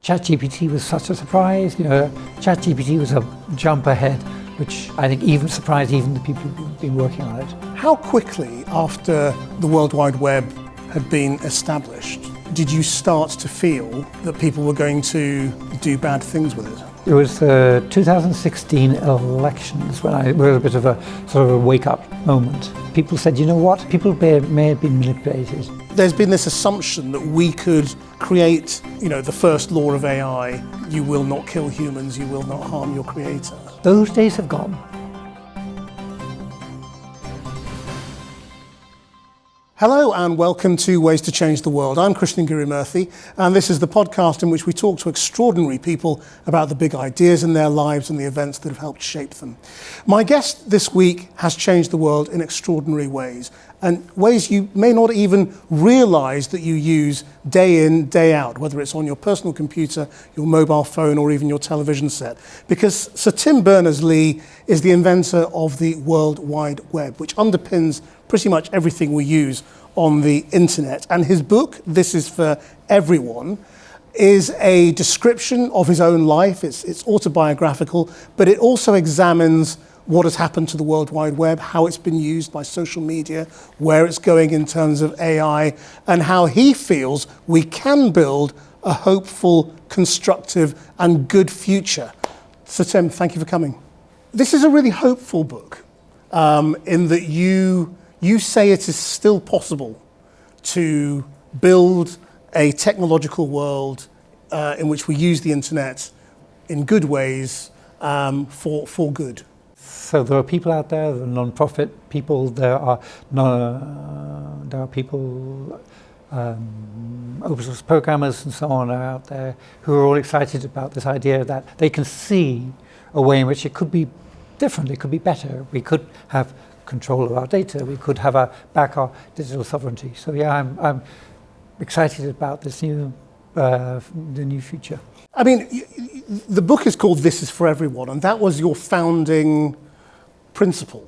ChatGPT was such a surprise. ChatGPT was a jump ahead, which I think even surprised even the people who've been working on it. How quickly after the World Wide Web had been established did you start to feel that people were going to do bad things with it? It was the 2016 elections when I was a bit of a sort of a wake-up moment. People said, you know what, people may have been manipulated. There's been this assumption that we could create, the first law of AI, you will not kill humans, you will not harm your creator. Those days have gone. Hello and welcome to Ways to Change the World. I'm Krishnan Guru-Murthy, and this is the podcast in which we talk to extraordinary people about the big ideas in their lives and the events that have helped shape them. My guest this week has changed the world in extraordinary ways, and ways you may not even realize that you use day in, day out, whether it's on your personal computer, your mobile phone, or even your television set. Because Sir Tim Berners-Lee is the inventor of the World Wide Web, which underpins pretty much everything we use on the internet. And his book, This Is For Everyone, is a description of his own life. It's autobiographical, but it also examines what has happened to the World Wide Web, how it's been used by social media, where it's going in terms of AI, and how he feels we can build a hopeful, constructive, and good future. So Tim, thank you for coming. This is a really hopeful book, in that you say it is still possible to build a technological world in which we use the internet in good ways for good. So there are people out there, the non-profit people, there are people, open source programmers and so on are out there who are all excited about this idea that they can see a way in which it could be different, it could be better. We could have control of our data, we could have our digital sovereignty. So yeah, I'm excited about this the new future. I mean, the book is called This Is For Everyone, and that was your founding principle.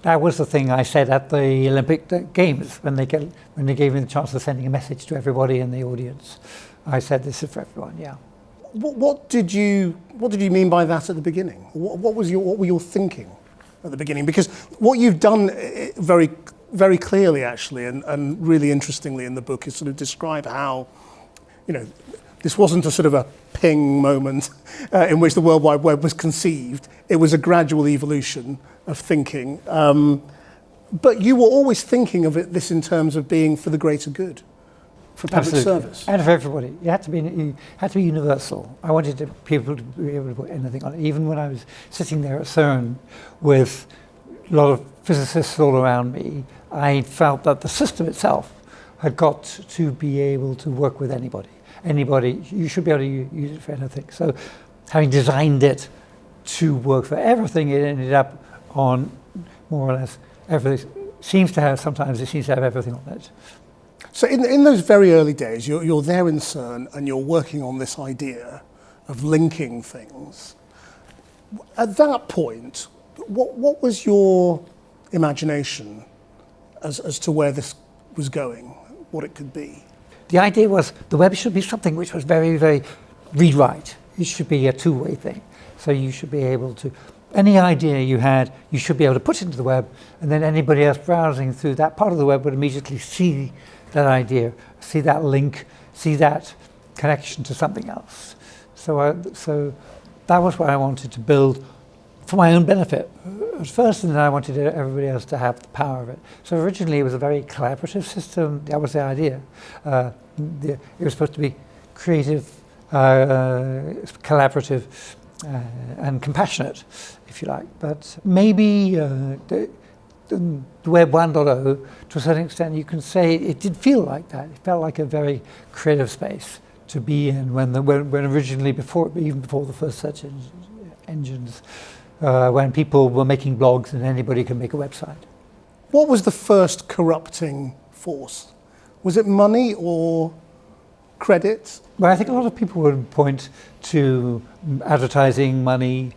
That was the thing I said at the Olympic Games when they gave me the chance of sending a message to everybody in the audience. I said, this is for everyone, yeah. What did you mean by that at the beginning? What were your thinking at the beginning? Because what you've done very, very clearly, actually, and really interestingly in the book, is sort of describe how, this wasn't a sort of a ping moment in which the World Wide Web was conceived. It was a gradual evolution of thinking. But you were always thinking of this in terms of being for the greater good, for public service. And for everybody. It had to be universal. I wanted people to be able to put anything on it. Even when I was sitting there at CERN with a lot of physicists all around me, I felt that the system itself had got to be able to work with anybody. Anybody, you should be able to use it for anything. So having designed it to work for everything, it ended up on more or less everything. Sometimes it seems to have everything on it. So in those very early days, you're there in CERN and you're working on this idea of linking things. At that point, what was your imagination as to where this was going, what it could be? The idea was the web should be something which was very, very read-write. It should be a two-way thing. So you should be able to, any idea you had, you should be able to put into the web, and then anybody else browsing through that part of the web would immediately see that idea, see that link, see that connection to something else. So that was what I wanted to build for my own benefit at first, and then I wanted everybody else to have the power of it. So originally it was a very collaborative system. That was the idea. It was supposed to be creative, collaborative, and compassionate, if you like. But maybe the Web 1.0, to a certain extent, you can say it did feel like that. It felt like a very creative space to be in when originally, even before the first search engines, when people were making blogs and anybody could make a website. What was the first corrupting force? Was it money or credit? Well, I think a lot of people would point to advertising, money,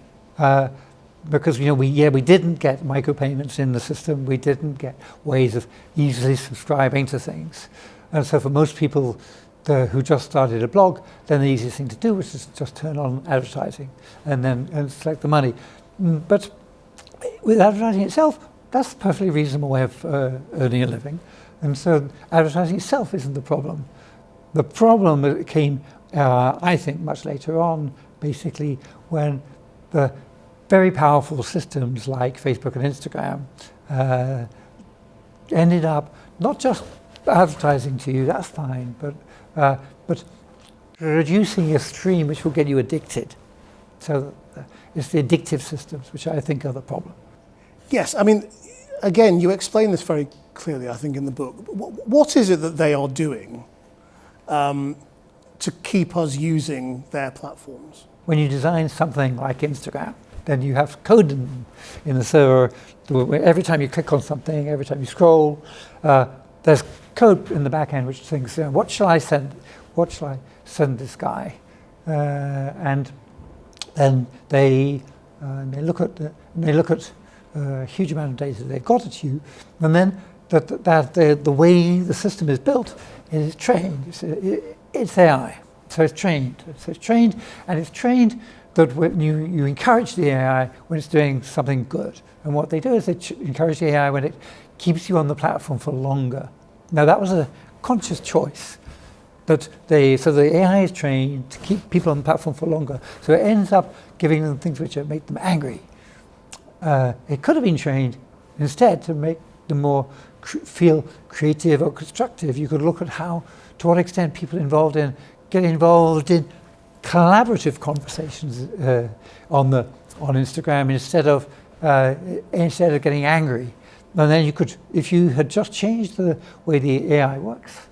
because we didn't get micropayments in the system. We didn't get ways of easily subscribing to things, and so for most people, who just started a blog, then the easiest thing to do was just turn on advertising and select the money. But with advertising itself, that's a perfectly reasonable way of earning a living. And so advertising itself isn't the problem. The problem came, I think, much later on, basically, when the very powerful systems like Facebook and Instagram ended up not just advertising to you, that's fine, but reducing a stream which will get you addicted. So it's the addictive systems which I think are the problem. Yes, I mean, again, you explain this very clearly, I think, in the book. What is it that they are doing to keep us using their platforms? When you design something like Instagram, then you have code in the server. Every time you click on something, every time you scroll, there's code in the back end which thinks, what shall I send? What shall I send this guy? And then they look at a huge amount of data they've got at you, and then the way the system is built is trained. It's AI, so it's trained. And it's trained that when you encourage the AI when it's doing something good. And what they do is they encourage the AI when it keeps you on the platform for longer. Now that was a conscious choice. So the AI is trained to keep people on the platform for longer. So it ends up giving them things which make them angry. It could have been trained instead to make them more feel creative or constructive. You could look at to what extent people get involved in collaborative conversations on Instagram instead of getting angry. And then you could, if you had just changed the way the AI works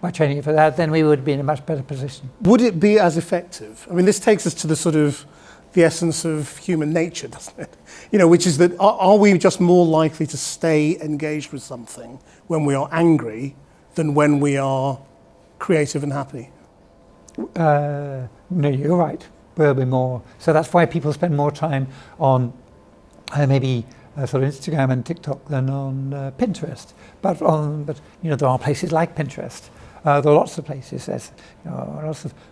by training it for that, then we would be in a much better position. Would it be as effective? I mean, this takes us to the essence of human nature, doesn't it? Which is that are we just more likely to stay engaged with something when we are angry than when we are creative and happy? No, you're right. We'll be more. So that's why people spend more time on maybe sort of Instagram and TikTok than on Pinterest. But there are places like Pinterest. There are lots of places. There's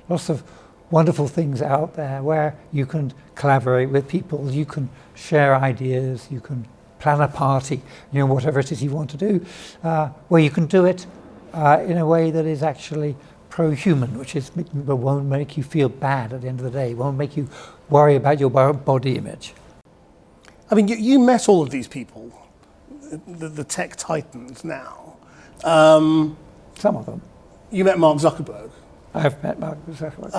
lots of wonderful things out there where you can collaborate with people. You can share ideas. You can plan a party. Whatever it is you want to do, where you can do it in a way that is actually pro-human, which is won't make you feel bad at the end of the day. Won't make you worry about your body image. I mean, you met all of these people, the tech titans now. Some of them. You met Mark Zuckerberg. I've met Mark Zuckerberg.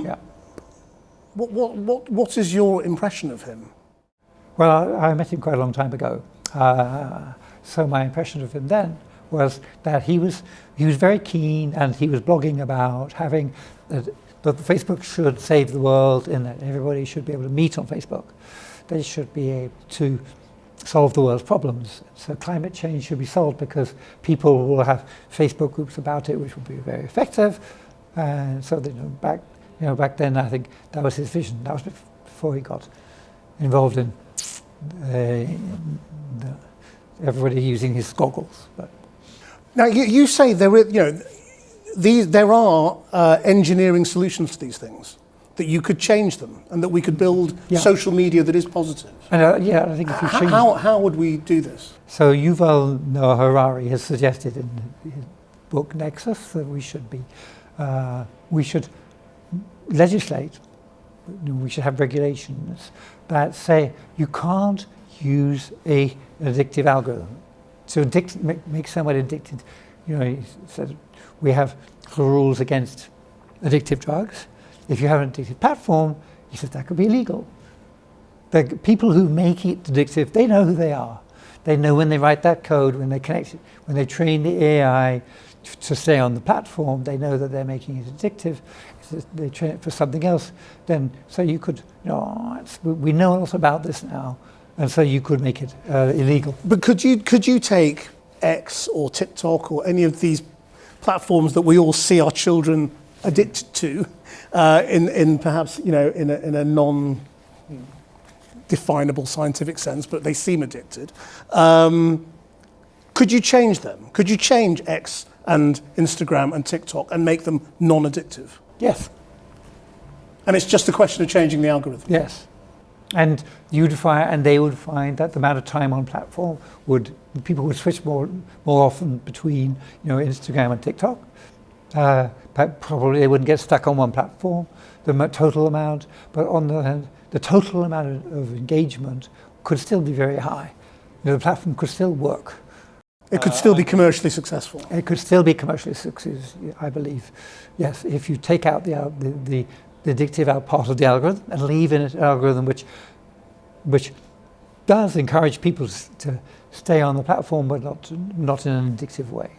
Yeah. What is your impression of him? Well, I met him quite a long time ago. So my impression of him then was that he was very keen, and he was blogging about having that Facebook should save the world, in that everybody should be able to meet on Facebook. They should be able to solve the world's problems. So climate change should be solved because people will have Facebook groups about it, which will be very effective. And so back then, I think that was his vision. That was before he got involved in everybody using his goggles. But now you say there are engineering solutions to these things, that you could change them and that we could build social media that is positive. And I think if you change how would we do this? So Yuval Noah Harari has suggested in his book Nexus that we should legislate. We should have regulations that say you can't use an addictive algorithm. So make someone addicted. He said we have rules against addictive drugs. If you have an addictive platform, he said that could be illegal. The people who make it addictive, they know who they are. They know when they write that code, when they connect it, when they train the AI to stay on the platform, they know that they're making it addictive. If they train it for something else, then so you could, we know a lot about this now, and so you could make it illegal. But could you take X or TikTok or any of these platforms that we all see our children addicted to, in perhaps in a non-definable scientific sense, but they seem addicted. Could you change them? Could you change X and Instagram and TikTok and make them non-addictive. Yes. And it's just a question of changing the algorithm. Yes. And they would find that the amount of time on platform people would switch more often between, Instagram and TikTok. But probably they wouldn't get stuck on one platform, the total amount, but on the other hand, the total amount of engagement could still be very high. The platform could still work. It could still be commercially successful. It could still be commercially successful, I believe. Yes, if you take out the addictive out part of the algorithm and leave in it an algorithm which does encourage people to stay on the platform, but not in an addictive way.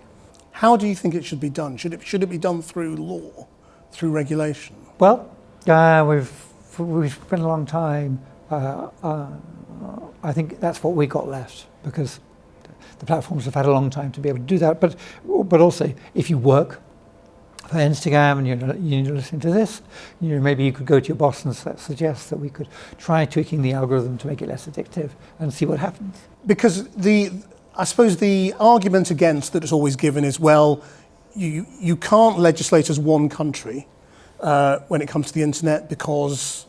How do you think it should be done? Should it be done through law, through regulation? Well, we've spent a long time. I think that's what we got left, because the platforms have had a long time to be able to do that. But also, if you work for Instagram and you're listening to this, maybe you could go to your boss and suggest that we could try tweaking the algorithm to make it less addictive and see what happens. Because I suppose the argument against that is always given is, well, you can't legislate as one country when it comes to the internet, because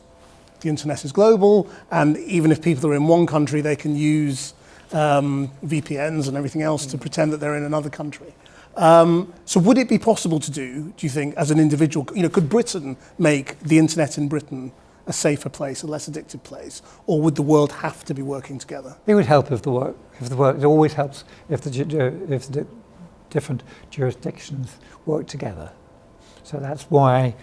the internet is global, and even if people are in one country, they can use VPNs and everything else to pretend that they're in another country. So would it be possible to do you think, as an individual, could Britain make the internet in Britain a safer place, a less addictive place, or would the world have to be working together? It would help if the work. It always helps if the different jurisdictions work together. So that's why,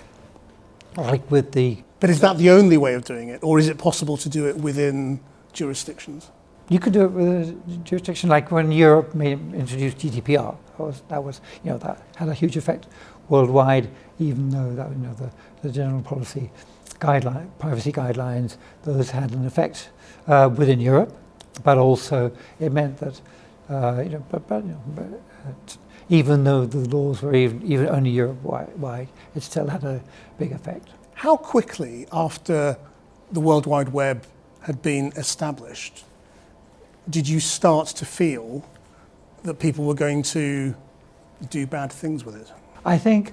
like with the. But is that the only way of doing it, or is it possible to do it within jurisdictions? You could do it with a jurisdiction, like when Europe introduced GDPR. That had a huge effect worldwide, even though the general policy privacy guidelines, those had an effect within Europe, but also it meant that even though the laws were even only Europe-wide, it still had a big effect. How quickly after the World Wide Web had been established did you start to feel that people were going to do bad things with it? I think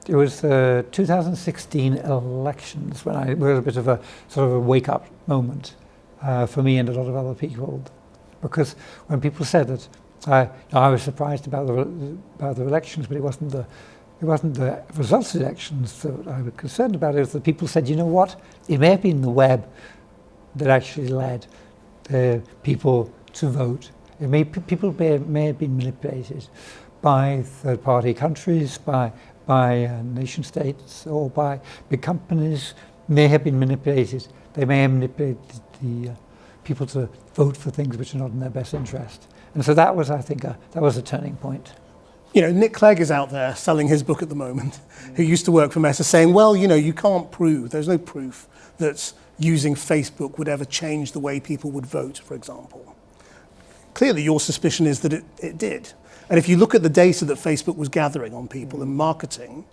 it was the 2016 elections when it was a bit of a sort of a wake-up moment for me and a lot of other people, because when people said that, I was surprised about the elections, but it wasn't the results of the elections that I was concerned about. It was that people said, you know what, it may have been the web that actually led the people to vote. People may have been manipulated by third-party countries, by nation states, or by big companies. May have been manipulated. They may have manipulated the people to vote for things which are not in their best interest. And so that was, I think, that was a turning point. Nick Clegg is out there selling his book at the moment, who used to work for Meta, saying, well, you can't prove, there's no proof that using Facebook would ever change the way people would vote, for example. Clearly, your suspicion is that it did. And if you look at the data that Facebook was gathering on people and marketing,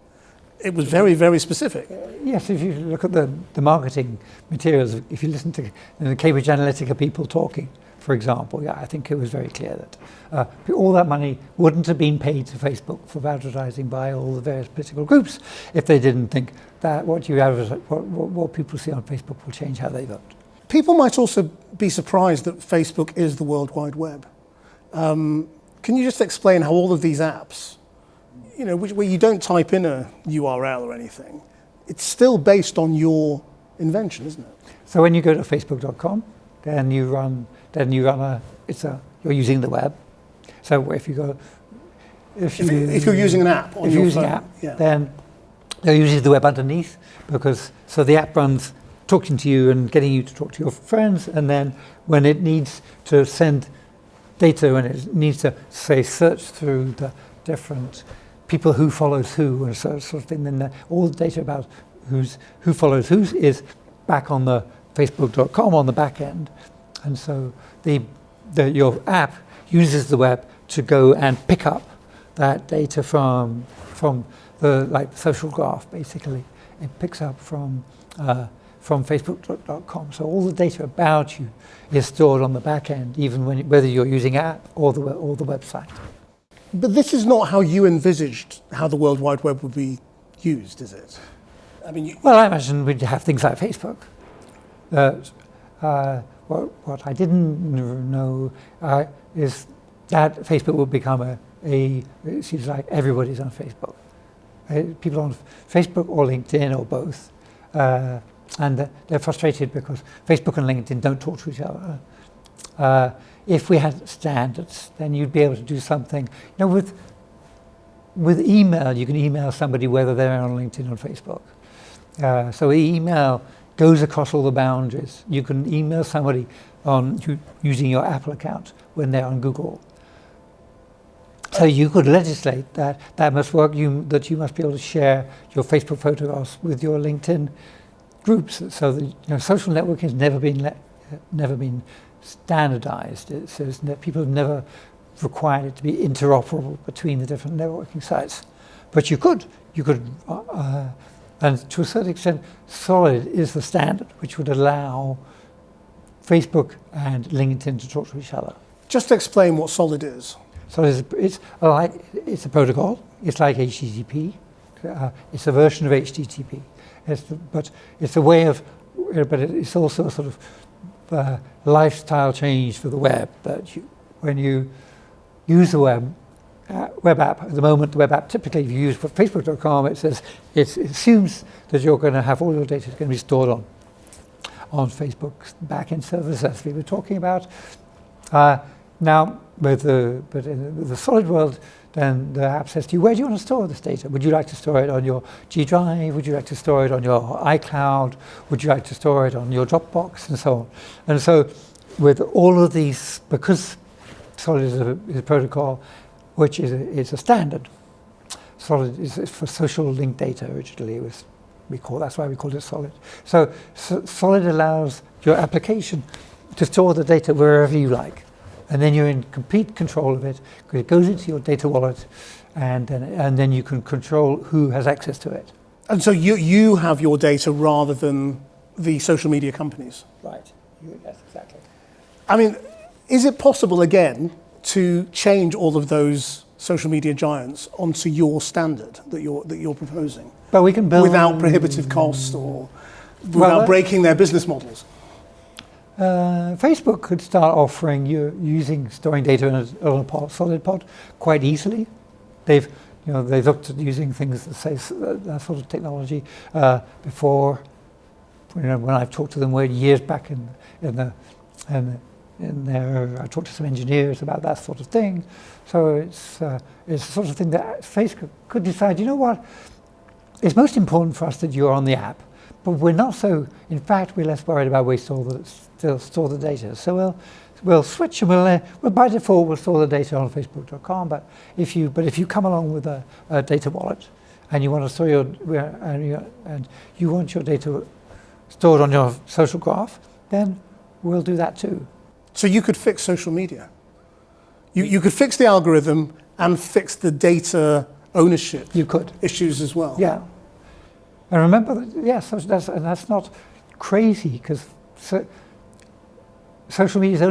it was very, very specific. Yes, if you look at the marketing materials, if you listen to the Cambridge Analytica people talking, for example, I think it was very clear that all that money wouldn't have been paid to Facebook for advertising by all the various political groups if they didn't think that what people see on Facebook will change how they vote. People might also be surprised that Facebook is the World Wide Web. Can you just explain how all of these apps, where you don't type in a URL or anything, it's still based on your invention, isn't it? So when you go to facebook.com, then you're using the web. So if you're using an app on your phone, then they're using the web underneath, so the app runs talking to you and getting you to talk to your friends, and then when it needs to send data, when it needs to say search through the different people who follows who and sort of thing, then all the data about who follows who is back on the facebook.com on the back end. And so your app uses the web to go and pick up that data from the social graph, basically. It picks up from facebook.com. So all the data about you is stored on the back end, even whether you're using app or the website. But this is not how you envisaged how the World Wide Web would be used, is it? I mean, Well, I imagine we'd have things like Facebook. What I didn't know is that Facebook will become it seems like everybody's on Facebook. People on Facebook or LinkedIn or both. And they're frustrated because Facebook and LinkedIn don't talk to each other. If we had standards, then you'd be able to do something. You know, with email, you can email somebody whether they're on LinkedIn or Facebook. So email goes across all the boundaries. You can email somebody using your Apple account when they're on Google. So you could legislate that must work. That you must be able to share your Facebook photographs with your LinkedIn groups. So that, social networking has never been standardized. People have never required it to be interoperable between the different networking sites. But you could, and to a certain extent, Solid is the standard, which would allow Facebook and LinkedIn to talk to each other. just to explain what Solid is. So it's a protocol. It's like HTTP. It's a version of HTTP. But it's a way of, but it's also a sort of lifestyle change for the web. That when you use the web app, at the moment the web app, typically if you use Facebook.com, it assumes that you're going to have all your data is going to be stored on Facebook's backend servers, as we were talking about. Now, but in the Solid world, then the app says to you, where do you want to store this data? Would you like to store it on your G Drive? Would you like to store it on your iCloud? Would you like to store it on your Dropbox? And so on. And so with all of these, because Solid is a protocol, which is a standard. Solid is for social linked data originally. That's why we called it Solid. So Solid allows your application to store the data wherever you like. And then you're in complete control of it, because it goes into your data wallet, and then you can control who has access to it. And so you have your data rather than the social media companies? Right, yes, exactly. I mean, is it possible, again, to change all of those social media giants onto your standard that you're proposing? But we can build without prohibitive cost or without breaking their business models? Facebook could start offering you storing data on a solid pod quite easily. They've looked at using things that say that sort of technology before. When I've talked to them years back I talked to some engineers about that sort of thing. So it's the sort of thing that Facebook could decide. You know what? It's most important for us that you're on the app, but we're not so. In fact, we're less worried about where we store the data. So we'll switch, and we'll by default we'll store the data on Facebook.com. But if you come along with a data wallet, and you want to store and you want your data stored on your social graph, then we'll do that too. So you could fix social media. You could fix the algorithm and fix the data ownership. You could issues as well. Yeah. And remember that, yes, that's not crazy, because social media is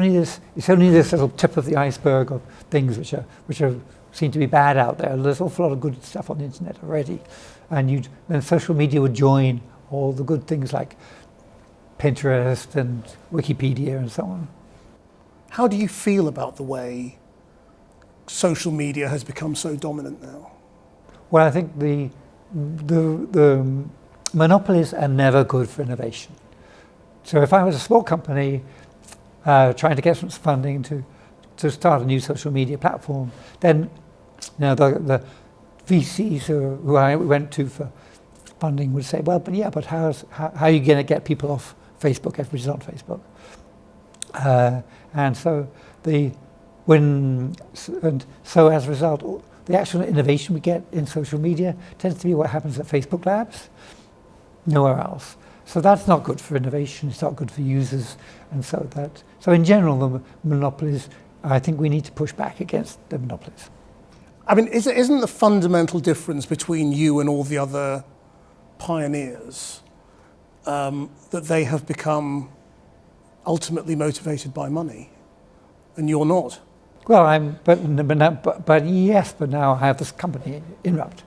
only this little tip of the iceberg of things which are seem to be bad out there. There's an awful lot of good stuff on the internet already, and then social media would join all the good things like Pinterest and Wikipedia and so on. How do you feel about the way social media has become so dominant now? Well, I think the monopolies are never good for innovation. So if I was a small company trying to get some funding to start a new social media platform, then the VCs who I went to for funding would say, well, but how are you going to get people off Facebook? Everybody's on Facebook. And so as a result, the actual innovation we get in social media tends to be what happens at Facebook Labs, nowhere else. So that's not good for innovation. It's not good for users, and so in general, the monopolies. I think we need to push back against the monopolies. I mean, isn't the fundamental difference between you and all the other pioneers that they have become ultimately motivated by money, and you're not? Well, but yes, but now I have this company, Inrupt,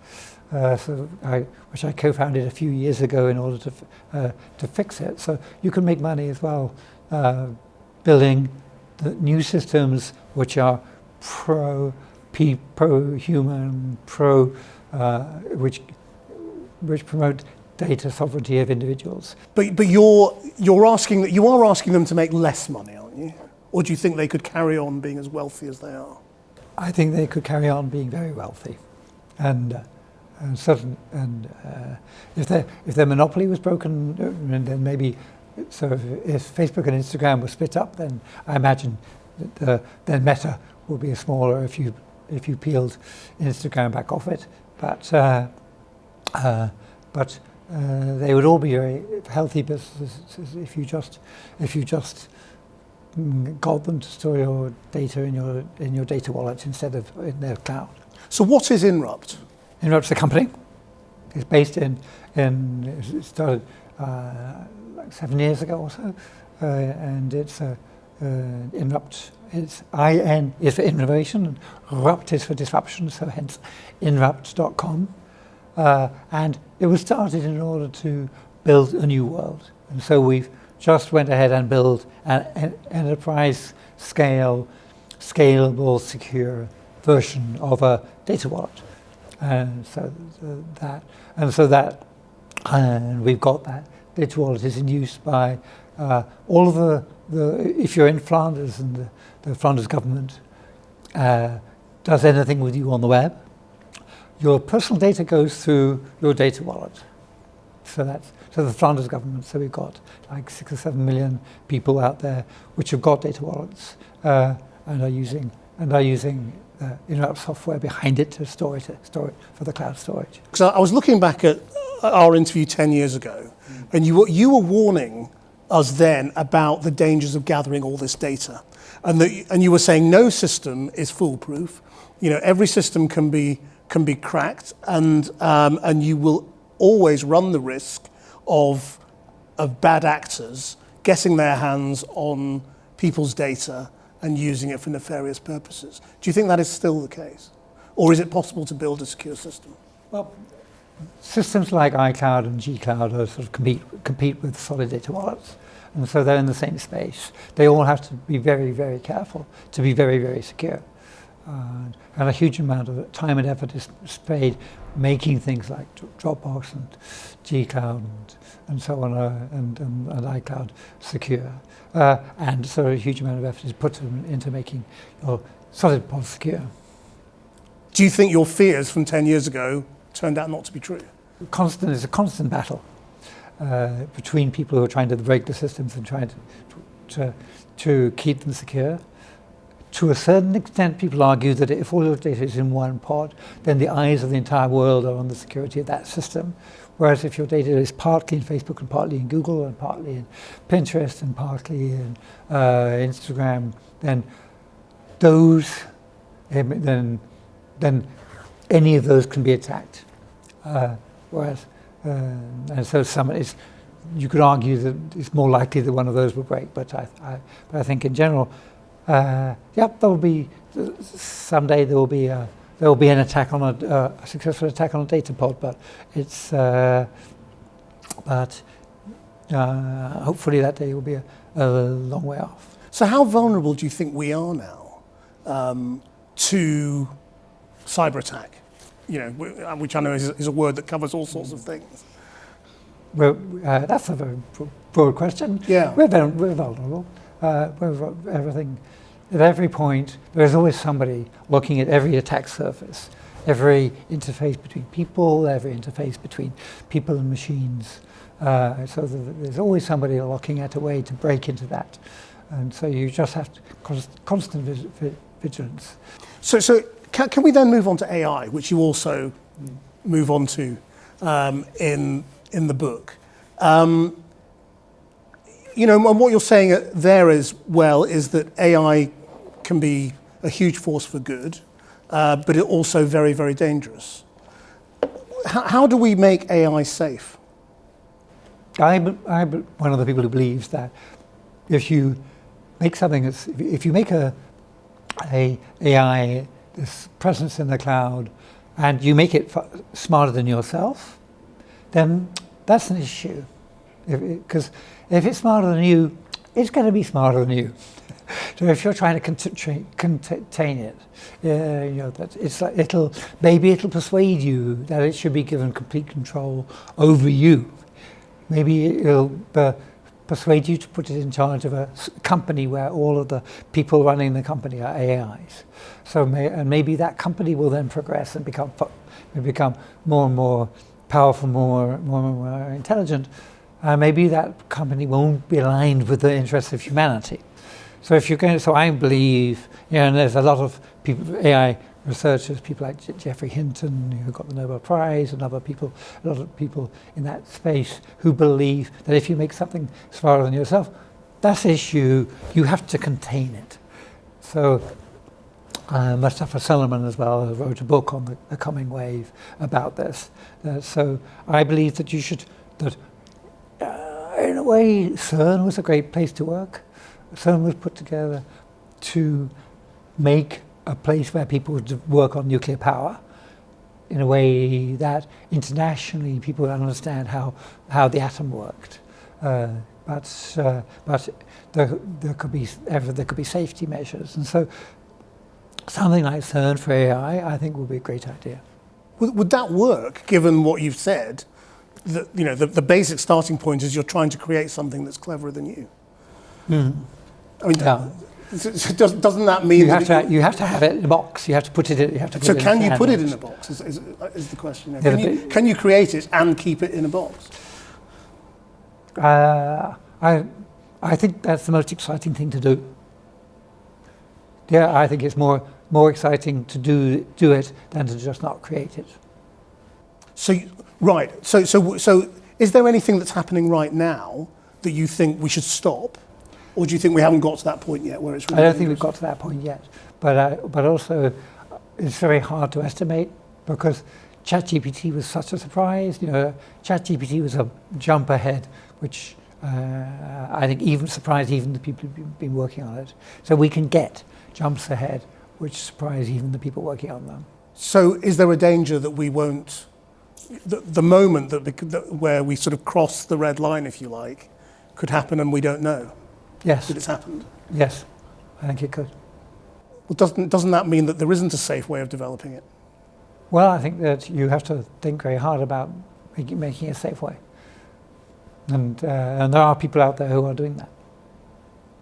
which I co-founded a few years ago in order to fix it. So you can make money as well, building the new systems which are pro-human, which promote data sovereignty of individuals. But you are asking them to make less money, aren't you? Or do you think they could carry on being as wealthy as they are? I think they could carry on being very wealthy, if their monopoly was broken, then maybe. So if Facebook and Instagram were split up, then I imagine that then Meta will be smaller if you peeled Instagram back off it. But they would all be very healthy businesses if you just got them to store your data in your data wallet instead of in their cloud. So what is Inrupt? Inrupt's a company. It's based it started like 7 years ago or so, and it's Inrupt. It's IN is for innovation, and Rupt is for disruption. So hence, Inrupt.com, and it was started in order to build a new world, and so we've just went ahead and built an enterprise scale, scalable, secure version of a data wallet. And we've got that data wallet is in use by all of the if you're in Flanders and the Flanders government does anything with you on the web, your personal data goes through your data wallet. So the Flanders government. So we've got like 6 or 7 million people out there which have got data wallets and are using Inrupt software behind it to store it for the cloud storage. So I was looking back at our interview 10 years ago, and you were warning us then about the dangers of gathering all this data, and you were saying no system is foolproof. You know, every system can be cracked, and you will always run the risk of bad actors getting their hands on people's data and using it for nefarious purposes. Do you think that is still the case? Or is it possible to build a secure system? Well, systems like iCloud and Gcloud are sort of compete with solid data wallets. And so they're in the same space. They all have to be very, very careful to be very, very secure. And a huge amount of time and effort is spent making things like Dropbox and Gcloud and so on and iCloud secure. And so a huge amount of effort is put into making your solid pods secure. Do you think your fears from 10 years ago turned out not to be true? It's a constant battle between people who are trying to break the systems and trying to keep them secure. To a certain extent, people argue that if all your data is in one pod, then the eyes of the entire world are on the security of that system. Whereas if your data is partly in Facebook and partly in Google and partly in Pinterest and partly in Instagram, then any of those can be attacked. And so you could argue that it's more likely that one of those will break. But I think in general, someday there will be an attack on a successful attack on a data pod, but it's hopefully that day will be a long way off. So how vulnerable do you think we are now to cyber attack? You know, which I know is a word that covers all sorts of things. Well, that's a very broad question. Yeah, we're vulnerable. Everything. At every point, there is always somebody looking at every attack surface, every interface between people, every interface between people and machines. So there's always somebody looking at a way to break into that. And so you just have to constant vigilance. So can we then move on to AI, which you also move on to in the book? You know, and what you're saying there as well is that AI can be a huge force for good, but it's also very, very dangerous. How do we make AI safe? I'm one of the people who believes that if you make something if you make a a AI, this presence in the cloud, and you make it smarter than yourself, then that's an issue. Because if it's smarter than you, it's going to be smarter than you. So if you're trying to contain it, that it's like it'll persuade you that it should be given complete control over you. Maybe it'll persuade you to put it in charge of a company where all of the people running the company are AIs. So maybe that company will then progress and become more and more powerful, more and more intelligent. Maybe that company won't be aligned with the interests of humanity. So I believe, and there's a lot of people, AI researchers, people like Jeffrey Hinton, who got the Nobel Prize, and a lot of people in that space who believe that if you make something smarter than yourself, that's the issue, you have to contain it. So Mustafa Solomon as well wrote a book on the coming wave about this. So I believe that in a way, CERN was a great place to work. CERN was put together to make a place where people would work on nuclear power in a way that internationally people would understand how the atom worked. But there could be safety measures, and so something like CERN for AI, I think, would be a great idea. Would that work, given what you've said? The basic starting point is you're trying to create something that's cleverer than you. Mm. I mean, yeah. Doesn't that mean you have to have it in a box? You have to put it in. You have to. So can you put it in a box? Is the question? Can you create it and keep it in a box? I think that's the most exciting thing to do. Yeah, I think it's more exciting to do it than to just not create it. So right. So is there anything that's happening right now that you think we should stop? Or do you think we haven't got to that point yet where it's really I don't think we've got to that point yet. But also, it's very hard to estimate because ChatGPT was such a surprise. ChatGPT was a jump ahead, which I think even surprised even the people who've been working on it. So we can get jumps ahead, which surprise even the people working on them. So is there a danger that we won't, the moment where we sort of cross the red line, if you like, could happen and we don't know? Yes. That it's happened? Yes, I think it could. Well, doesn't that mean that there isn't a safe way of developing it? Well, I think that you have to think very hard about making a safe way. And there are people out there who are doing that.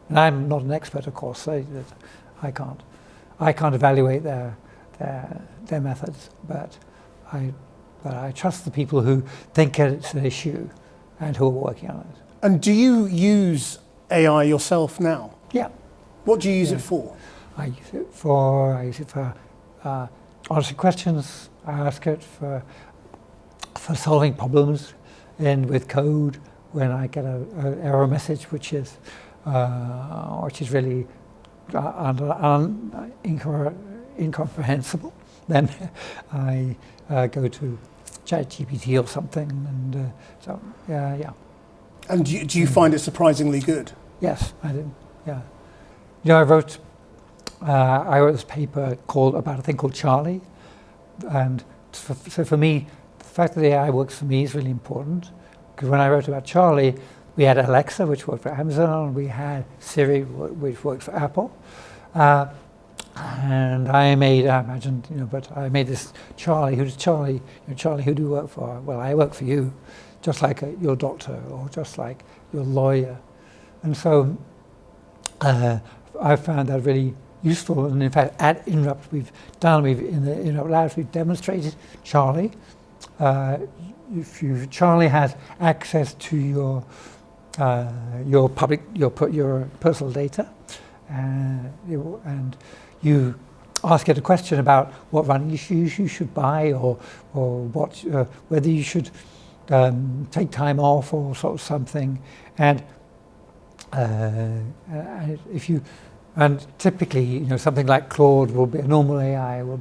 And I'm not an expert, of course, so I can't evaluate their methods, but I trust the people who think it's an issue and who are working on it. And do you use AI yourself now? Yeah. What do you use it for? I use it for answering questions. I ask it for solving problems with code when I get an error message which is really incomprehensible. Then I go to ChatGPT or something, and yeah. And do you find it surprisingly good? Yes, I do. Yeah. I wrote this paper about a thing called Charlie, and so for me, the fact that AI works for me is really important. Because when I wrote about Charlie, we had Alexa, which worked for Amazon, we had Siri, which worked for Apple, and I made this Charlie. Who's Charlie? Charlie, who do you work for? Well, I work for you. Just like your doctor or just like your lawyer. And so I found that really useful. And in fact, at Interrupt, in the Interrupt Labs, we've demonstrated Charlie. Charlie has access to your personal data, and you ask it a question about what running shoes you should buy or whether you should take time off or sort of something, and typically something like Claude will be a normal AI will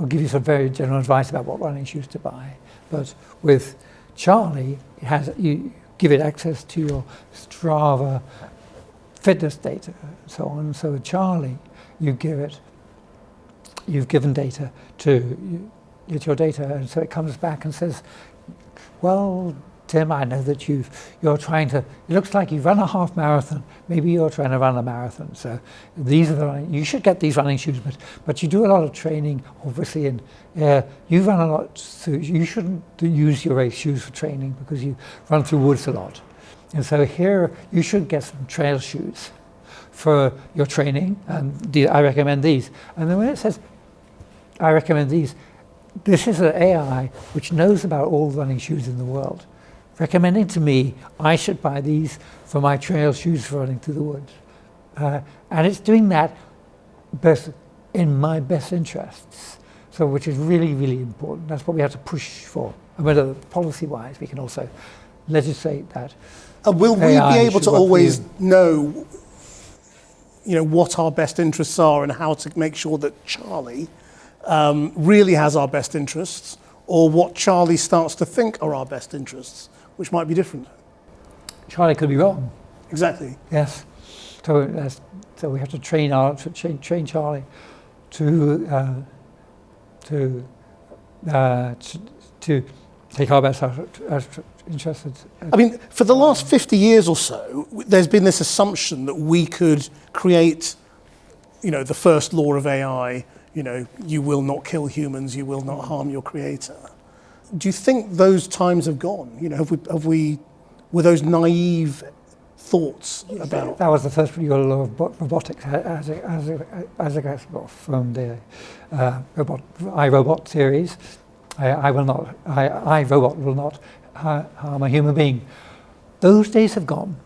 give you some very general advice about what running shoes to buy, but with Charlie you give it access to your Strava fitness data, and so on. So Charlie, you've given data it's your data, and so it comes back and says, well, Tim, I know that you're trying to, it looks like you've run a half marathon, maybe you're trying to run a marathon, so these are you should get these running shoes, but you do a lot of training, obviously, and you run a lot, so you shouldn't use your race shoes for training because you run through woods a lot. And so here, you should get some trail shoes for your training, and I recommend these. And then when it says, I recommend these, this is an AI which knows about all the running shoes in the world, recommending to me I should buy these for my trail shoes for running through the woods. And it's doing that in my best interests, so which is really, really important. That's what we have to push for. I mean, policy-wise, we can also legislate that. Will we be able to always know, what our best interests are and how to make sure that Charlie really has our best interests, or what Charlie starts to think are our best interests, which might be different? Charlie could be wrong. Exactly. Yes. So we have to train Charlie to take our best interests. I mean, for the last 50 years or so, there's been this assumption that we could create, the first law of AI, you will not kill humans, you will not harm your creator. Do you think those times have gone? Were those naive thoughts about? That was the first law of robotics, as it gets from the iRobot series. iRobot will not harm a human being. Those days have gone.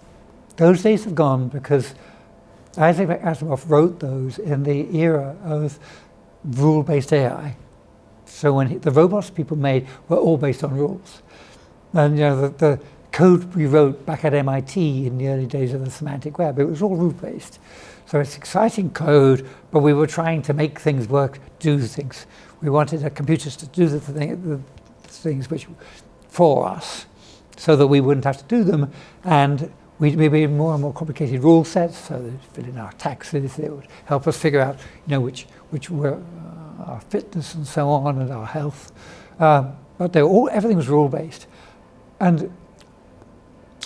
Those days have gone because Isaac Asimov wrote those in the era of rule-based AI. So when the robots people made were all based on rules. And the code we wrote back at MIT in the early days of the semantic web, it was all rule-based. So it's exciting code, but we were trying to make things work, do things. We wanted the computers to do the things which for us, so that we wouldn't have to do them, and we'd be more and more complicated rule sets, so they'd fill in our taxes, they would help us figure out, which were our fitness and so on, and our health. But everything was rule-based. And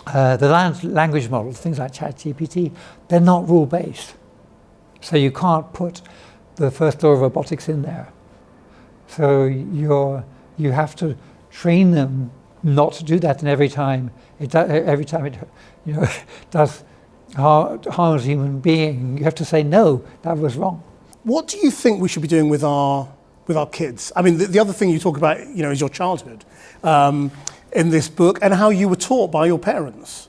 the language models, things like ChatGPT, they're not rule-based. So you can't put the first law of robotics in there. So you have to train them not to do that, and every time it does harms a human being, you have to say, no, that was wrong. What do you think we should be doing with our kids? I mean, the other thing you talk about, is your childhood in this book, and how you were taught by your parents.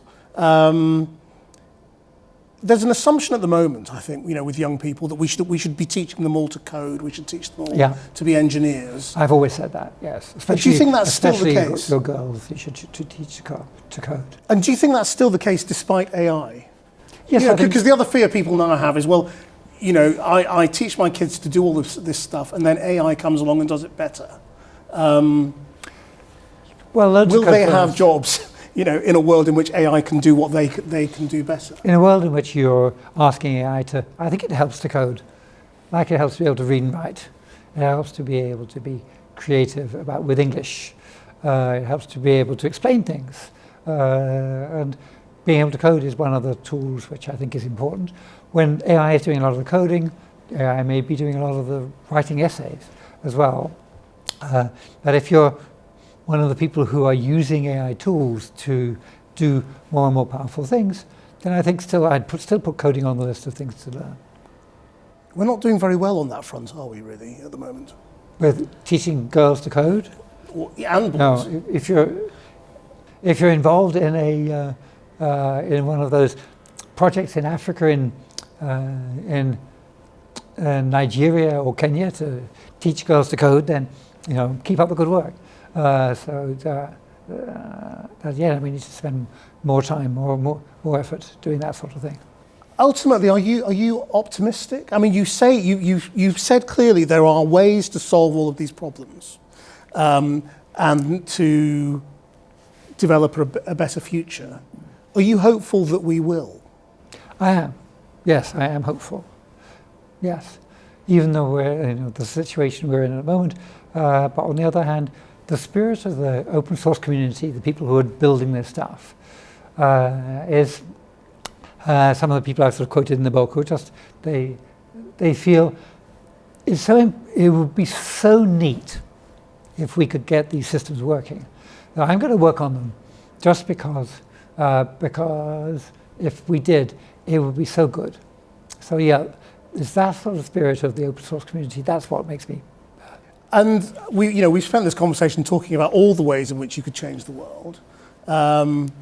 There's an assumption at the moment, I think, with young people, that we should be teaching them all to code. We should teach them all to be engineers. I've always said that, yes. Do you think that's still the case? Your girls, you should to teach to code. And do you think that's still the case despite AI? Yes, because the other fear people now have is, well, I teach my kids to do all this stuff, and then AI comes along and does it better. Will they have jobs? In a world in which AI can do what they can do better. In a world in which you're asking AI to, I think it helps to code. Like it helps to be able to read and write. It helps to be able to be creative with English. It helps to be able to explain things. And being able to code is one of the tools which I think is important. When AI is doing a lot of the coding, AI may be doing a lot of the writing essays as well. But if you're one of the people who are using AI tools to do more and more powerful things, then I think I'd still put coding on the list of things to learn. We're not doing very well on that front, are we, really, at the moment? With teaching girls to code? And boys. No, if you're involved in in one of those projects in Africa, in Nigeria or Kenya to teach girls to code, then keep up the good work. We need to spend more time, more effort doing that sort of thing. Ultimately, are you optimistic? I mean, you say you've said clearly there are ways to solve all of these problems, and to develop a better future. Are you hopeful that we will? I am. Yes, I am hopeful. Yes. Even though we're the situation we're in at the moment, but on the other hand, the spirit of the open source community, the people who are building this stuff, is some of the people I've sort of quoted in the book who just they feel it would be so neat if we could get these systems working. Now, I'm going to work on them just because if we did, it would be so good. So yeah, it's that sort of spirit of the open source community. That's what makes me. And we spent this conversation talking about all the ways in which you could change the world, and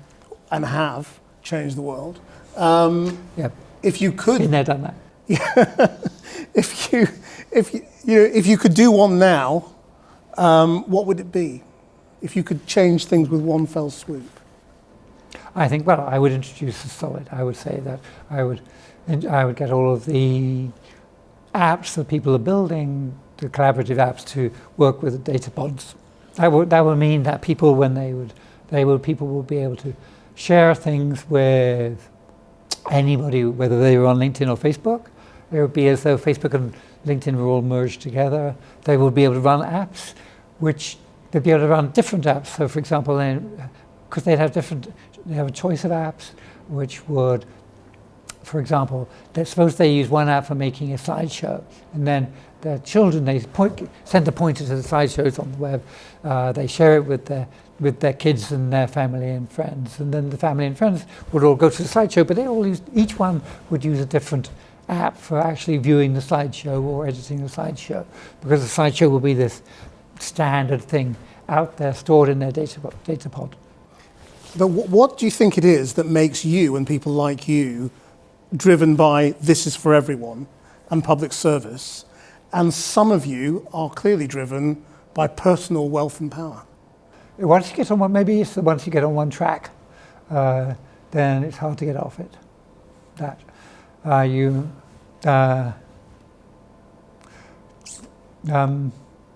have changed the world. Yeah. If you could, been there, done that. Yeah. if you could do one now, what would it be? If you could change things with one fell swoop. I think, well, I would introduce a solid. I would say that I would get all of the apps that people are building, the collaborative apps, to work with the data pods. That would mean that people, when people will be able to share things with anybody, whether they were on LinkedIn or Facebook. It would be as though Facebook and LinkedIn were all merged together. They would be able to run apps, which they'd be able to run different apps. So, for example, because they have a choice of apps, which would, for example, suppose they use one app for making a slideshow, and then their children, they send a pointer to the slideshows on the web. They share it with their kids and their family and friends, and then the family and friends would all go to the slideshow, but each one would use a different app for actually viewing the slideshow or editing the slideshow, because the slideshow will be this standard thing out there stored in their data pod. But what do you think it is that makes you and people like you driven by this is for everyone and public service, and some of you are clearly driven by personal wealth and power? Once you get on once you get on one track, then it's hard to get off it.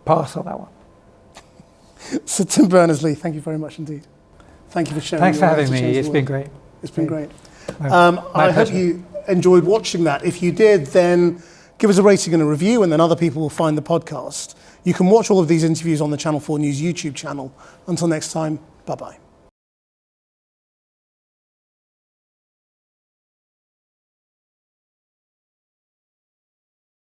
Pass on that one. Sir Tim Berners-Lee, thank you very much indeed. Thank you for sharing. Thanks for having me. It's been great. It's been great. My I hope you enjoyed watching that. If you did, then give us a rating and a review, and then other people will find the podcast. You can watch all of these interviews on the Channel 4 News YouTube channel. Until next time, bye-bye.